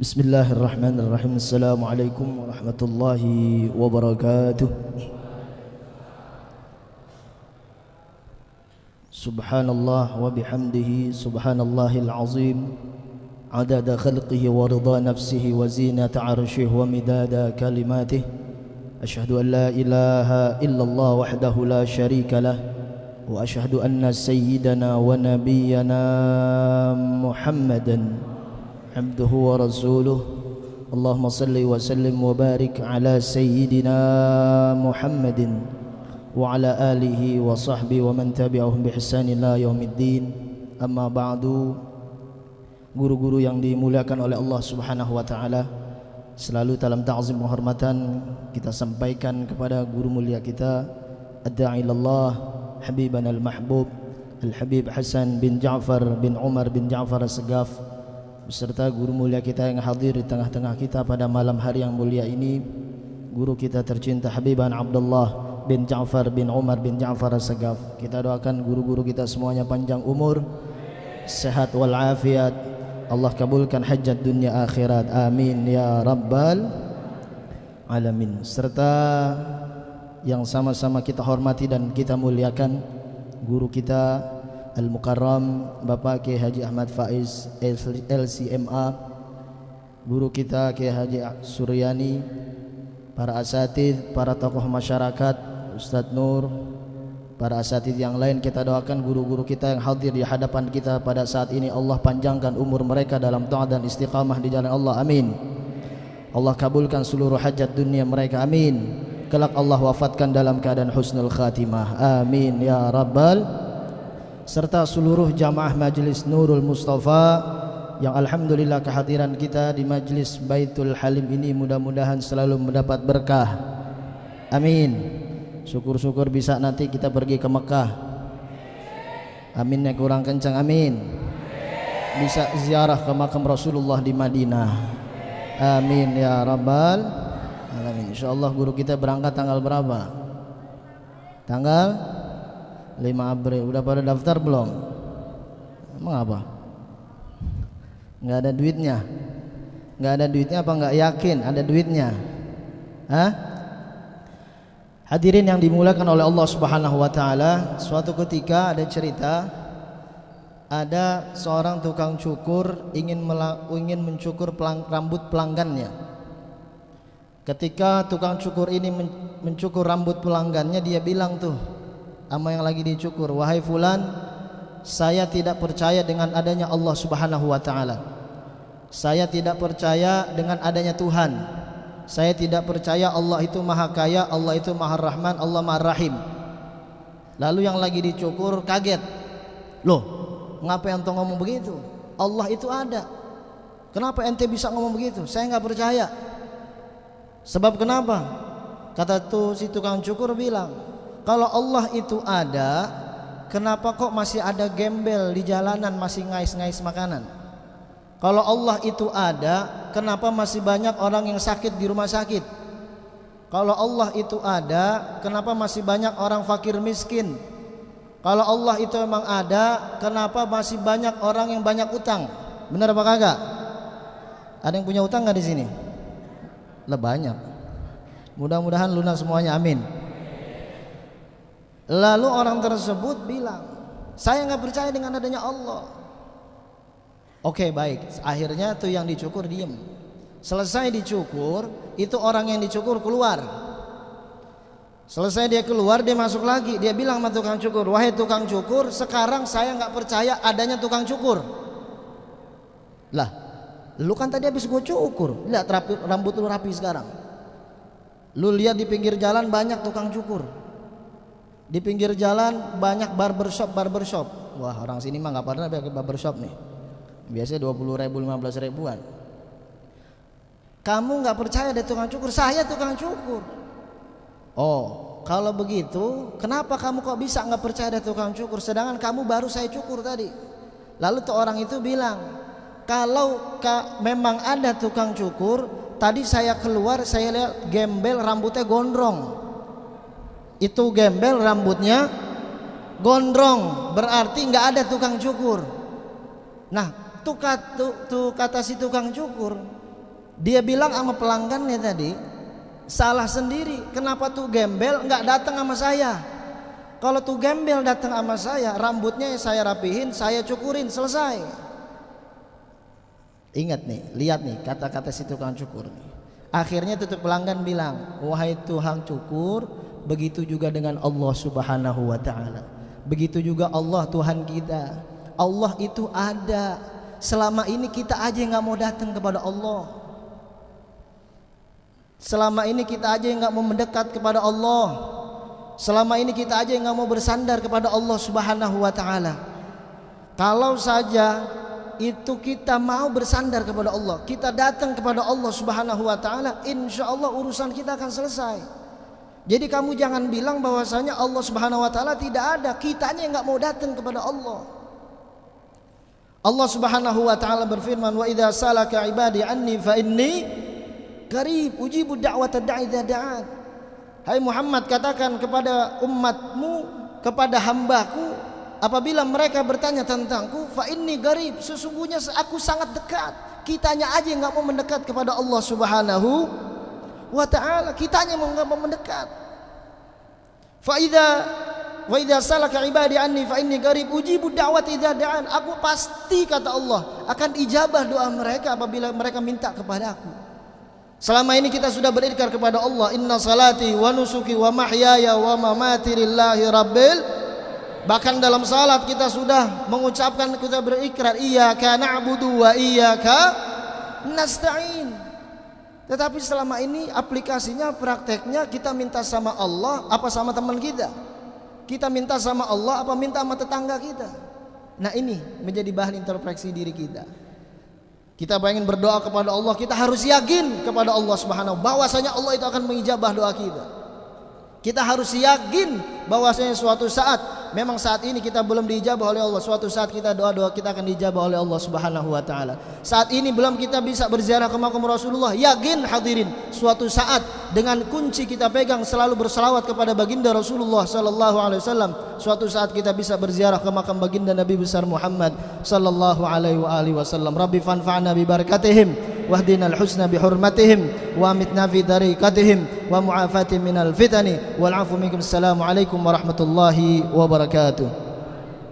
Bismillahirrahmanirrahim. Assalamualaikum warahmatullahi wabarakatuh. Subhanallah wa bihamdihi subhanallahil azim adada khalqihi wa rida nafsihi wa zinata arshihi wa midada kalimatihi. Asyhadu an la ilaha illallah wahdahu la syarika lah wa asyhadu anna sayyidana wa nabiyyana Muhammadan abduhu wa rasuluh. Allahumma salli wa sallim wa barik ala sayyidina Muhammadin wa ala alihi wa sahbihi wa man tabi'ahum bi ihsan ila yaumiddin. Amma ba'du. Guru-guru yang dimuliakan oleh Allah Subhanahu wa taala, selalu dalam ta'zim penghormatan kita sampaikan kepada guru mulia kita ad-da'i ilallah habibana al-mahbub Al-Habib Hasan bin Ja'far bin Umar bin Ja'far As-Segaf, beserta guru mulia kita yang hadir di tengah-tengah kita pada malam hari yang mulia ini, guru kita tercinta Habiban Abdullah bin Ja'far bin Umar bin Ja'far As-Segaf. Kita doakan guru-guru kita semuanya panjang umur, sehat walafiat, Allah kabulkan hajat dunia akhirat, amin ya rabbal alamin. Serta yang sama-sama kita hormati dan kita muliakan guru kita Al-Mukarram Bapak Kiai Haji Ahmad Faiz LCMA, guru kita Kiai Haji Suryani, para asatidz, para tokoh masyarakat, Ustadz Nur, para asatidz yang lain. Kita doakan guru-guru kita yang hadir di hadapan kita pada saat ini, Allah panjangkan umur mereka dalam taat dan istiqamah di jalan Allah, amin. Allah kabulkan seluruh hajat dunia mereka, amin. Kelak Allah wafatkan dalam keadaan husnul khatimah, amin ya rabbal. Serta seluruh jamaah Majelis Nurul Mustafa yang alhamdulillah kehadiran kita di Majelis Baitul Halim ini mudah-mudahan selalu mendapat berkah, amin. Syukur-syukur bisa nanti kita pergi ke Mekah, aminnya kurang kencang, amin. Bisa ziarah ke makam Rasulullah di Madinah, amin ya rabbal alamin. Insyaallah guru kita berangkat tanggal berapa? Tanggal 5 April. Udah pada daftar belum? Emang apa? Nggak ada duitnya? Nggak ada duitnya apa nggak yakin ada duitnya? Hah? Hadirin yang dimuliakan oleh Allah Subhanahu wa taala, suatu ketika ada cerita, ada seorang tukang cukur ingin mencukur rambut pelanggannya. Ketika tukang cukur ini mencukur rambut pelanggannya, dia bilang tuh sama yang lagi dicukur, wahai fulan, saya tidak percaya dengan adanya Allah Subhanahu wa taala. Saya tidak percaya dengan adanya Tuhan. Saya tidak percaya Allah itu maha kaya, Allah itu maha rahman, Allah maha rahim. Lalu yang lagi dicukur kaget, loh ngapa ente ngomong begitu? Allah itu ada, kenapa ente bisa ngomong begitu? Saya nggak percaya. Sebab kenapa? Kata tuh si tukang cukur bilang, kalau Allah itu ada, kenapa kok masih ada gembel di jalanan masih ngais-ngais makanan? Kalau Allah itu ada, kenapa masih banyak orang yang sakit di rumah sakit? Kalau Allah itu ada, kenapa masih banyak orang fakir miskin? Kalau Allah itu memang ada, kenapa masih banyak orang yang banyak utang? Benar apa kagak? Ada yang punya utang nggak di sini? Lah banyak. Mudah-mudahan lunas semuanya, amin. Lalu orang tersebut bilang, saya nggak percaya dengan adanya Allah. Oke, baik. Akhirnya tuh yang dicukur diem. Selesai dicukur, itu orang yang dicukur keluar. Selesai dia keluar, dia masuk lagi. Dia bilang sama tukang cukur, wahai tukang cukur, sekarang saya nggak percaya adanya tukang cukur. Lah, lu kan tadi habis gue cukur, lihat rambut lu rapi sekarang. Lu lihat di pinggir jalan banyak tukang cukur. Di pinggir jalan banyak barbershop. Wah, orang sini mah nggak pernah pakai barbershop nih. Biasanya 20.000, 15.000-an. Kamu nggak percaya ada tukang cukur? Saya tukang cukur. Oh, kalau begitu, kenapa kamu kok bisa nggak percaya ada tukang cukur? Sedangkan kamu baru saya cukur tadi. Lalu tuh orang itu bilang, kalau memang ada tukang cukur, tadi saya keluar, saya lihat gembel rambutnya gondrong. Itu gembel rambutnya gondrong, berarti nggak ada tukang cukur. Nah, tuh kata si tukang cukur, Dia bilang sama pelanggannya tadi, salah sendiri. Kenapa tuh gembel nggak datang sama saya? Kalau tuh gembel datang sama saya, rambutnya saya rapihin, saya cukurin, selesai. Ingat nih, lihat nih kata-kata si tukang cukur nih. Akhirnya tuh pelanggan bilang, wahai tukang cukur, begitu juga dengan Allah Subhanahu wa ta'ala. Begitu juga Allah Tuhan kita. Allah itu ada. Selama ini kita aja yang gak mau datang kepada Allah. Selama ini kita aja yang gak mau mendekat kepada Allah. Selama ini kita aja yang gak mau bersandar kepada Allah Subhanahu wa ta'ala. Kalau saja itu kita mau bersandar kepada Allah, kita datang kepada Allah Subhanahu wa ta'ala, insya Allah urusan kita akan selesai. Jadi kamu jangan bilang bahwasanya Allah Subhanahu wa ta'ala tidak ada, kitanya yang gak mau datang kepada Allah. Allah Subhanahu wa ta'ala berfirman, wa idza salaka ibadi anni fa inni qarib ujibu da'wata da'i idza da'an. Hai Muhammad, katakan kepada umatmu, kepada hambaku, apabila mereka bertanya tentangku, fa inni qarib, sesungguhnya aku sangat dekat. Kitanya aja yang gak mau mendekat kepada Allah Subhanahu wa ta'ala, kitanya nggak mau mendekat. Fa idza salaka ibadi anni fa inni qarib ujibu da'wati idza da'an. Aku pasti, kata Allah, akan ijabah doa mereka apabila mereka minta kepadaku. Selama ini kita sudah berikrar kepada Allah, inna salati wa nusuki wa mahyaya wa mamati lillahi rabbil. Bahkan dalam salat kita sudah mengucapkan, kita berikrar iyyaka na'budu wa iyyaka nasta'in. Tetapi selama ini aplikasinya, prakteknya, kita minta sama Allah apa sama teman kita? Kita minta sama Allah apa minta sama tetangga kita? Nah, ini menjadi bahan introspeksi diri kita. Kita pengen berdoa kepada Allah, kita harus yakin kepada Allah Subhanahu bahwasanya Allah itu akan mengijabah doa kita. Kita harus yakin bahwasanya suatu saat, memang saat ini kita belum diijabah oleh Allah, suatu saat kita doa-doa kita akan diijabah oleh Allah Subhanahu wa ta'ala. Saat ini belum kita bisa berziarah ke makam Rasulullah, yakin hadirin, suatu saat dengan kunci kita pegang selalu berselawat kepada baginda Rasulullah sallallahu alaihi wasallam, suatu saat kita bisa berziarah ke makam baginda Nabi besar Muhammad sallallahu alaihi wasallam. Rabbi fanfa'na bi barakatihim wahdina al-husna bi hurmatihim wa amitna fi tariqatihim wa mu'afatihim minal fitani wal afu minkum. Assalamu alaikum warahmatullahi wabarakatuh.